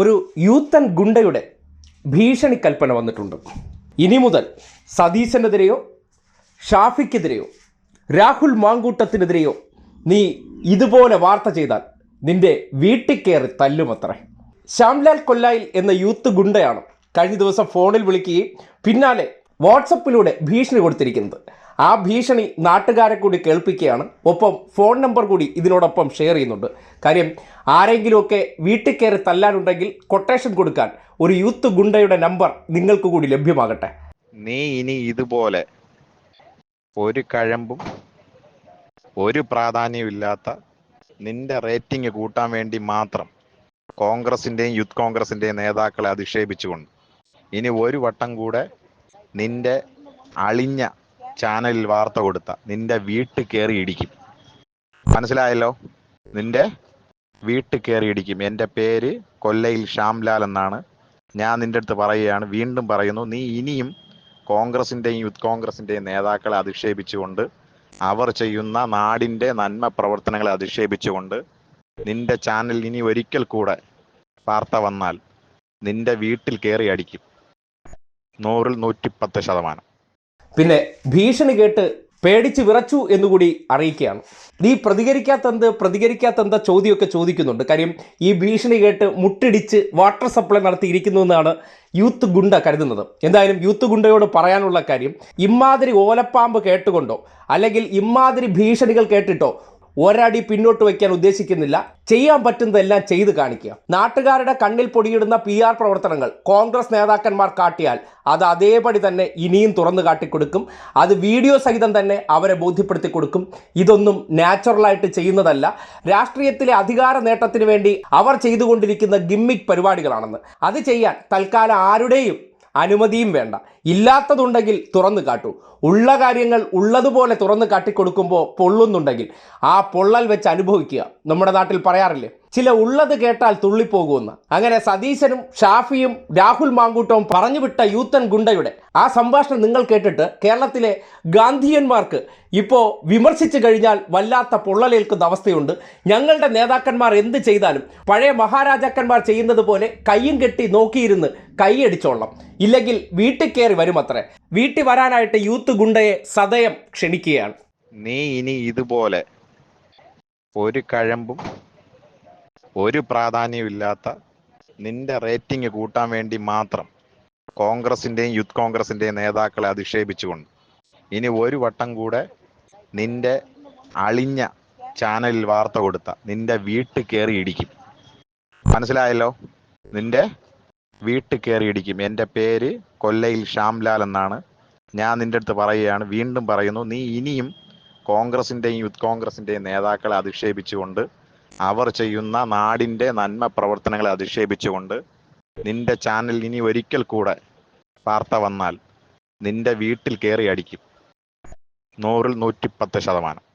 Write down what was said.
ഒരു യൂത്തൻ ഗുണ്ടയുടെ ഭീഷണി കൽപ്പന വന്നിട്ടുണ്ട്. ഇനി മുതൽ സതീശനെതിരെയോ ഷാഫിക്കെതിരെയോ രാഹുൽ മാങ്കൂട്ടത്തിനെതിരെയോ നീ ഇതുപോലെ വാർത്ത ചെയ്താൽ നിന്റെ വീട്ടിൽ കയറി തല്ലുമത്രേ. ശ്യാംലാൽ കൊല്ലായിൽ എന്ന യൂത്ത് ഗുണ്ടയാണ് കഴിഞ്ഞ ദിവസം ഫോണിൽ വിളിക്കുകയും പിന്നാലെ വാട്സപ്പിലൂടെ ഭീഷണി കൊടുത്തിരിക്കുന്നത്. ആ ഭീഷണി നാട്ടുകാരെ കൂടി കേൾപ്പിക്കുകയാണ്. ഒപ്പം ഫോൺ നമ്പർ കൂടി ഇതിനോടൊപ്പം ഷെയർ ചെയ്യുന്നുണ്ട്. കാര്യം ആരെങ്കിലുമൊക്കെ വീട്ടിൽ കയറി തല്ലാനുണ്ടെങ്കിൽ കൊട്ടേഷൻ കൊടുക്കാൻ ഒരു യൂത്ത് ഗുണ്ടയുടെ നമ്പർ നിങ്ങൾക്ക് കൂടി ലഭ്യമാകട്ടെ. നീ ഇനി ഇതുപോലെ ഒരു കഴമ്പും ഒരു പ്രാധാന്യമില്ലാത്ത നിന്റെ റേറ്റിംഗ് കൂട്ടാൻ വേണ്ടി മാത്രം കോൺഗ്രസിൻ്റെയും യൂത്ത് കോൺഗ്രസിൻ്റെയും നേതാക്കളെ അധിക്ഷേപിച്ചുകൊണ്ട് ഇനി ഒരു വട്ടം കൂടെ നിന്റെ അളിഞ്ഞ ചാനലിൽ വാർത്ത കൊടുത്ത നിന്റെ വീട്ടിൽ കയറി ഇടിക്കും. മനസ്സിലായല്ലോ? നിന്റെ വീട്ടിൽ കയറി ഇടിക്കും. എൻ്റെ പേര് കൊല്ലയിൽ ശ്യാംലാൽ എന്നാണ്. ഞാൻ നിന്റെ അടുത്ത് പറയുകയാണ്, വീണ്ടും പറയുന്നു, നീ ഇനിയും കോൺഗ്രസിൻ്റെയും യൂത്ത് കോൺഗ്രസിൻ്റെയും നേതാക്കളെ അധിക്ഷേപിച്ചുകൊണ്ട് അവർ ചെയ്യുന്ന നാടിൻ്റെ നന്മ പ്രവർത്തനങ്ങളെ അധിക്ഷേപിച്ചുകൊണ്ട് നിന്റെ ചാനൽ ഇനി ഒരിക്കൽ കൂടെ വാർത്ത വന്നാൽ നിന്റെ വീട്ടിൽ കയറി അടിക്കും. 100-110%. പിന്നെ ഭീഷണി കേട്ട് പേടിച്ച് വിറച്ചു എന്നുകൂടി അറിയിക്കുകയാണ്. നീ പ്രതികരിക്കാത്തെന്ത ചോദ്യമൊക്കെ ചോദിക്കുന്നുണ്ട്. കാര്യം ഈ ഭീഷണി കേട്ട് മുട്ടിടിച്ച് വാട്ടർ സപ്ലൈ നടത്തിയിരിക്കുന്നു എന്നാണ് യൂത്ത് ഗുണ്ട കരുതുന്നത്. എന്തായാലും യൂത്ത് ഗുണ്ടയോട് പറയാനുള്ള കാര്യം, ഇമാതിരി ഓലപ്പാമ്പ് കേട്ടുകൊണ്ടോ അല്ലെങ്കിൽ ഇമാതിരി ഭീഷണികൾ കേട്ടിട്ടോ ഒരടി പിന്നോട്ട് വയ്ക്കാൻ ഉദ്ദേശിക്കുന്നില്ല. ചെയ്യാൻ പറ്റുന്നതെല്ലാം ചെയ്ത് കാണിക്കുക. നാട്ടുകാരുടെ കണ്ണിൽ പൊടിയിടുന്ന PR പ്രവർത്തനങ്ങൾ കോൺഗ്രസ് നേതാക്കന്മാർ കാട്ടിയാൽ അത് അതേപടി തന്നെ ഇനിയും തുറന്നു കാട്ടിക്കൊടുക്കും. അത് വീഡിയോ സഹിതം തന്നെ അവരെ ബോധ്യപ്പെടുത്തി കൊടുക്കും. ഇതൊന്നും നാച്ചുറലായിട്ട് ചെയ്യുന്നതല്ല, രാഷ്ട്രീയത്തിലെ അധികാര നേട്ടത്തിന് വേണ്ടി അവർ ചെയ്തുകൊണ്ടിരിക്കുന്ന ഗിമ്മിക് പരിപാടികളാണെന്ന്. അത് ചെയ്യാൻ തൽക്കാലം ആരുടെയും അനുമതിയും വേണ്ട. ഇല്ലാത്തതുണ്ടെങ്കിൽ തുറന്നു കാട്ടൂ. ഉള്ള കാര്യങ്ങൾ ഉള്ളതുപോലെ തുറന്നു കാട്ടിക്കൊടുക്കുമ്പോൾ പൊള്ളുന്നുണ്ടെങ്കിൽ ആ പൊള്ളൽ വെച്ച് അനുഭവിക്കുക. നമ്മുടെ നാട്ടിൽ പറയാറില്ലേ, ചില ഉള്ളത് കേട്ടാൽ തുള്ളിപ്പോകുമെന്ന്. അങ്ങനെ സതീശനും ഷാഫിയും രാഹുൽ മാങ്കൂട്ടവും പറഞ്ഞുവിട്ട യൂത്തൻ ഗുണ്ടയുടെ ആ സംഭാഷണം നിങ്ങൾ കേട്ടിട്ട് കേരളത്തിലെ ഗാന്ധിയന്മാർക്ക് ഇപ്പോൾ വിമർശിച്ചു കഴിഞ്ഞാൽ വല്ലാത്ത പൊള്ളലേൽക്കുന്ന അവസ്ഥയുണ്ട്. ഞങ്ങളുടെ നേതാക്കന്മാർ എന്ത് ചെയ്താലും പഴയ മഹാരാജാക്കന്മാർ ചെയ്യുന്നത് പോലെ കയ്യും കെട്ടി നോക്കിയിരുന്ന് കൈയടിച്ചോളണം, ഇല്ലെങ്കിൽ വീട്ടിൽ കയറി വരുമത്രേ. വീട്ടിൽ വരാനായിട്ട് യൂത്ത് ഗുണ്ടയെ സദയം ക്ഷണിക്കുകയാണ്. നീ ഇനി ഇതുപോലെ ഒരു കഴമ്പും ഒരു പ്രാധാന്യമില്ലാത്ത നിന്റെ റേറ്റിംഗ് കൂട്ടാൻ വേണ്ടി മാത്രം കോൺഗ്രസിൻ്റെയും യൂത്ത് കോൺഗ്രസിൻ്റെയും നേതാക്കളെ അധിക്ഷേപിച്ചുകൊണ്ട് ഇനി ഒരു വട്ടം കൂടെ നിന്റെ അളിഞ്ഞ ചാനലിൽ വാർത്ത കൊടുത്ത നിന്റെ വീട്ടിൽ കയറി ഇടിക്കും. മനസ്സിലായല്ലോ? നിന്റെ വീട്ടിൽ കയറി ഇടിക്കും. എൻ്റെ പേര് കൊല്ലയിൽ ശ്യാംലാൽ എന്നാണ്. ഞാൻ നിന്റെ അടുത്ത് പറയുകയാണ്, വീണ്ടും പറയുന്നു, നീ ഇനിയും കോൺഗ്രസിൻ്റെയും യൂത്ത് കോൺഗ്രസിൻ്റെയും നേതാക്കളെ അധിക്ഷേപിച്ചുകൊണ്ട് അവർ ചെയ്യുന്ന നാടിൻ്റെ നന്മ പ്രവർത്തനങ്ങളെ അധിക്ഷേപിച്ചുകൊണ്ട് നിന്റെ ചാനൽ ഇനി ഒരിക്കൽ കൂടെ വാർത്ത വന്നാൽ നിന്റെ വീട്ടിൽ കയറി അടിക്കും. 100-110%.